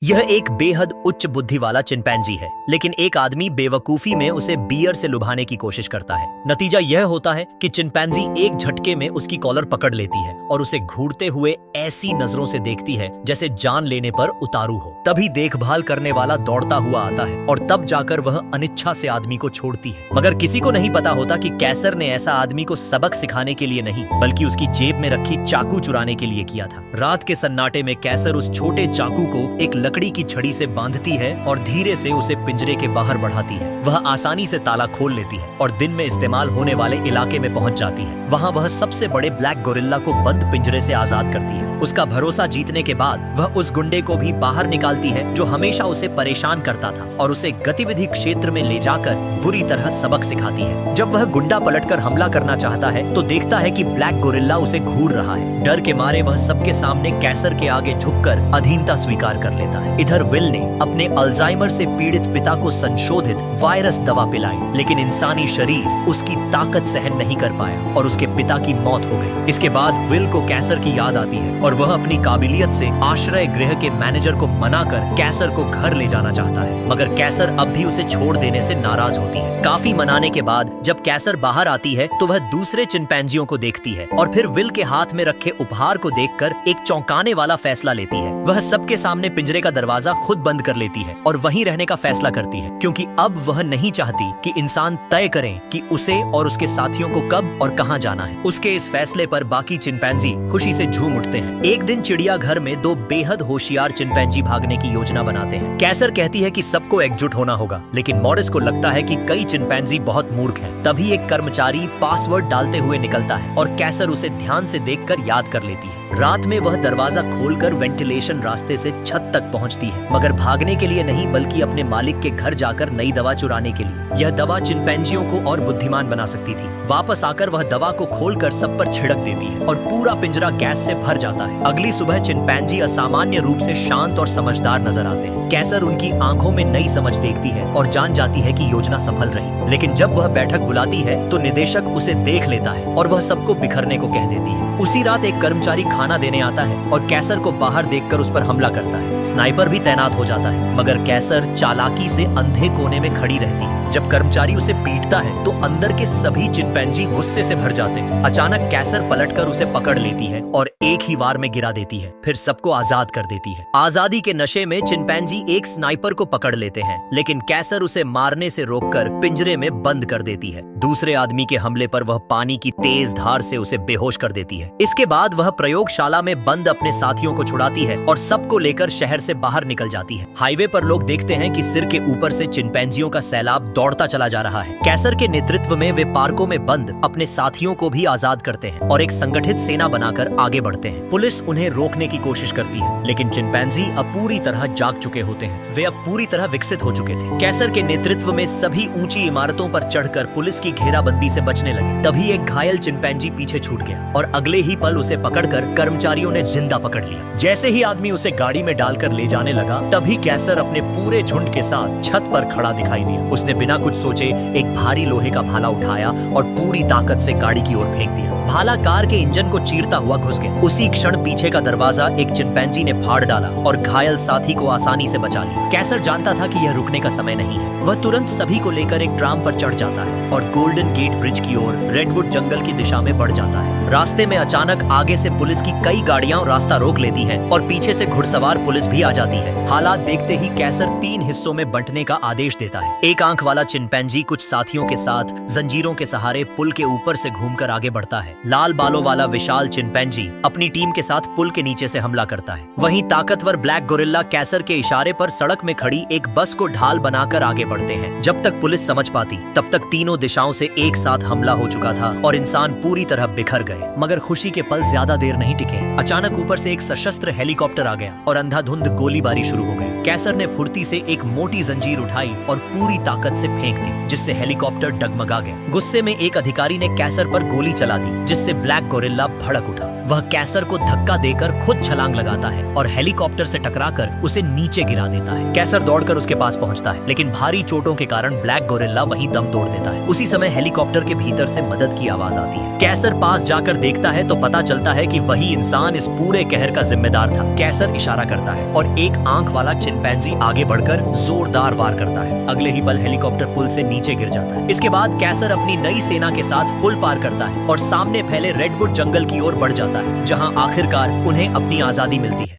यह एक बेहद उच्च बुद्धि वाला चिंपैंजी है, लेकिन एक आदमी बेवकूफी में उसे बियर से लुभाने की कोशिश करता है। नतीजा यह होता है कि चिंपैंजी एक झटके में उसकी कॉलर पकड़ लेती है और उसे घूरते हुए ऐसी नजरों से देखती है जैसे जान लेने पर उतारू हो। तभी देखभाल करने वाला दौड़ता हुआ आता है और तब जाकर वह अनिच्छा से आदमी को छोड़ती है। मगर किसी को नहीं पता होता कि कैसर ने ऐसा आदमी को सबक सिखाने के लिए नहीं, बल्कि उसकी जेब में रखी चाकू चुराने के लिए किया था। रात के सन्नाटे में कैसर उस छोटे चाकू को एक लकड़ी की छड़ी से बांधती है और धीरे से उसे पिंजरे के बाहर बढ़ाती है। वह आसानी से ताला खोल लेती है और दिन में इस्तेमाल होने वाले इलाके में पहुंच जाती है। वहां वह सबसे बड़े ब्लैक गोरिल्ला को बंद पिंजरे से आजाद करती है। उसका भरोसा जीतने के बाद वह उस गुंडे को भी बाहर निकालती है जो हमेशा उसे परेशान करता था, और उसे गतिविधि क्षेत्र में ले जाकर बुरी तरह सबक सिखाती है। जब वह गुंडा पलटकर हमला करना चाहता है तो देखता है कि ब्लैक गोरिल्ला उसे घूर रहा है। डर के मारे वह सबके सामने कैसर के आगे झुककर अधीनता स्वीकार कर लेता है। इधर विल ने अपने अल्जाइमर से पीड़ित पिता को संशोधित वायरस दवा पिलाई, लेकिन इंसानी शरीर उसकी ताकत सहन नहीं कर पाया और उसके पिता की मौत हो गई। इसके बाद विल को कैसर की याद आती है और वह अपनी काबिलियत से आश्रय गृह के मैनेजर को मनाकर कैसर को घर ले जाना चाहता है, मगर कैसर अब भी उसे छोड़ देने से नाराज होती है। काफी मनाने के बाद जब कैसर बाहर आती है तो वह दूसरे चिंपैंजियों को देखती है और फिर विल के हाथ में रखे उपहार को देखकर एक चौंकाने वाला फैसला लेती है। वह सबके सामने पिंजरे का दरवाजा खुद बंद कर लेती है और वहीं रहने का फैसला करती है, क्योंकि अब वह नहीं चाहती कि इंसान तय करें कि उसे और उसके साथियों को कब और कहां जाना है। उसके इस फैसले पर बाकी चिंपैंजी खुशी से झूम उठते हैं। एक दिन चिड़ियाघर में दो बेहद होशियार चिंपैंजी भागने की योजना बनाते हैं। कैसर कहती है कि सबको एकजुट होना होगा, लेकिन मॉरिस को लगता है कि कई चिंपैंजी बहुत मूर्ख हैं। तभी एक कर्मचारी पासवर्ड डालते हुए निकलता है और कैसर उसे ध्यान से देखकर याद कर लेती है। रात में वह दरवाजा खोलकर वेंटिलेशन रास्ते से छत तक पहुंचती है, मगर भागने के लिए नहीं, बल्कि अपने मालिक के घर जाकर नई दवा चुराने के लिए। यह दवा चिंपैंजियों को और बुद्धिमान बना सकती थी। वापस आकर वह दवा को खोलकर सब पर छिड़क देती है और पूरा पिंजरा गैस से भर जाता है। अगली सुबह चिंपैंजी असामान्य रूप से शांत और समझदार नजर आते हैं। कैसर उनकी आंखों में नई समझ देखती है और जान जाती है कि योजना सफल रही। लेकिन जब वह बैठक बुलाती है तो निदेशक उसे देख लेता है और वह सबको बिखरने को कह देती है। उसी रात एक कर्मचारी खाना देने आता है और कैसर को बाहर देखकर उस पर हमला करता है। स्नाइपर भी तैनात हो जाता है, मगर कैसर चालाकी से अंधे कोने में खड़ी रहती है। जब कर्मचारी उसे पीटता है तो अंदर के सभी चिंपैंजी गुस्से से भर जाते हैं। अचानक कैसर पलटकर उसे पकड़ लेती है और एक ही वार में गिरा देती है, फिर सबको आजाद कर देती है। आजादी के नशे में चिंपैंजी एक स्नाइपर को पकड़ लेते हैं, लेकिन कैसर उसे मारने से रोककर पिंजरे में बंद कर देती है। दूसरे आदमी के हमले पर वह पानी की तेज धार से उसे बेहोश कर देती है। इसके बाद वह प्रयोगशाला में बंद अपने साथियों को छुड़ाती है और सबको लेकर शहर से बाहर निकल जाती है। हाईवे पर लोग देखते हैं कि सिर के ऊपर से चिंपैंजियों का सैलाब दौड़ता चला जा रहा है। कैसर के नेतृत्व में वे पार्कों में बंद अपने साथियों को भी आजाद करते हैं और एक संगठित सेना बनाकर आगे बढ़ते हैं। पुलिस उन्हें रोकने की कोशिश करती है, लेकिन चिंपैंजी अब पूरी तरह जाग चुके होते हैं। वे अब पूरी तरह विकसित हो चुके थे। कैसर के नेतृत्व में सभी ऊंची इमारतों पर चढ़कर पुलिस की घेराबंदी से बचने लगे। तभी एक घायल चिंपैंजी पीछे छूट गया और अगले ही पल उसे पकड़कर कर्मचारियों ने जिंदा पकड़ लिया। जैसे ही आदमी उसे गाड़ी में डालकर ले जाने लगा, तभी कैसर अपने पूरे झुंड के साथ छत पर खड़ा दिखाई दिया। उसने बिना कुछ सोचे एक भारी लोहे का भाला उठाया और पूरी ताकत से गाड़ी की ओर फेंक दिया। भाला कार के इंजन को चीरता हुआ घुस गया। उसी क्षण पीछे का दरवाजा एक चिंपैंजी ने फाड़ डाला और घायल साथी को आसानी से बचा लिया। कैसर जानता था कि यह रुकने का समय नहीं है। वह तुरंत सभी को लेकर एक ट्राम पर चढ़ जाता है और गोल्डन गेट ब्रिज की ओर रेडवुड जंगल की दिशा में बढ़ जाता है। रास्ते में अचानक आगे से पुलिस की कई गाड़ियां रास्ता रोक लेती हैं और पीछे से घुड़सवार पुलिस भी आ जाती है। हालात देखते ही कैसर 3 हिस्सों में बंटने का आदेश देता है। एक आंख वाला चिंपैंजी कुछ साथियों के साथ जंजीरों के सहारे पुल के ऊपर से घूमकर आगे बढ़ता है। लाल बालों वाला विशाल चिंपैंजी अपनी टीम के साथ पुल के नीचे से हमला करता है। वहीं ताकतवर ब्लैक गोरिल्ला कैसर के इशारे पर सड़क में खड़ी एक बस को ढाल बनाकर आगे बढ़ते हैं। जब तक पुलिस समझ पाती, तब तक तीनों दिशाओं से एक साथ हमला हो चुका था और इंसान पूरी तरह बिखर गए। मगर खुशी के पल ज्यादा देर नहीं टिके। अचानक ऊपर से एक सशस्त्र हेलीकॉप्टर आ गया और अंधाधुंध गोलीबारी शुरू हो गई। कैसर ने फुर्ती से एक मोटी जंजीर उठाई और पूरी ताकत से फेंक दी, जिससे हेलीकॉप्टर डगमगा गया। गुस्से में एक अधिकारी ने कैसर पर गोली चला दी, जिससे ब्लैक गोरिल्ला भड़क उठा। वह कैसर को धक्का देकर खुद छलांग लगाता है और हेलीकॉप्टर से टकराकर उसे नीचे गिरा देता है। कैसर दौड़कर उसके पास पहुंचता है, लेकिन भारी चोटों के कारण ब्लैक गोरिल्ला वहीं दम तोड़ देता है। उसी समय हेलीकॉप्टर के भीतर से मदद की आवाज आती है। कैसर पास जाकर देखता है तो पता चलता है कि वही इंसान इस पूरे कहर का जिम्मेदार था। कैसर इशारा करता है और एक आंख वाला चिंपैंजी आगे बढ़कर जोरदार वार करता है। अगले ही पल हेलीकॉप्टर पुल से नीचे गिर जाता है। इसके बाद कैसर अपनी नई सेना के साथ पुल पार करता है और सामने फैले रेडवुड जंगल की ओर बढ़ जाता है, जहां आखिरकार उन्हें अपनी आजादी मिलती है।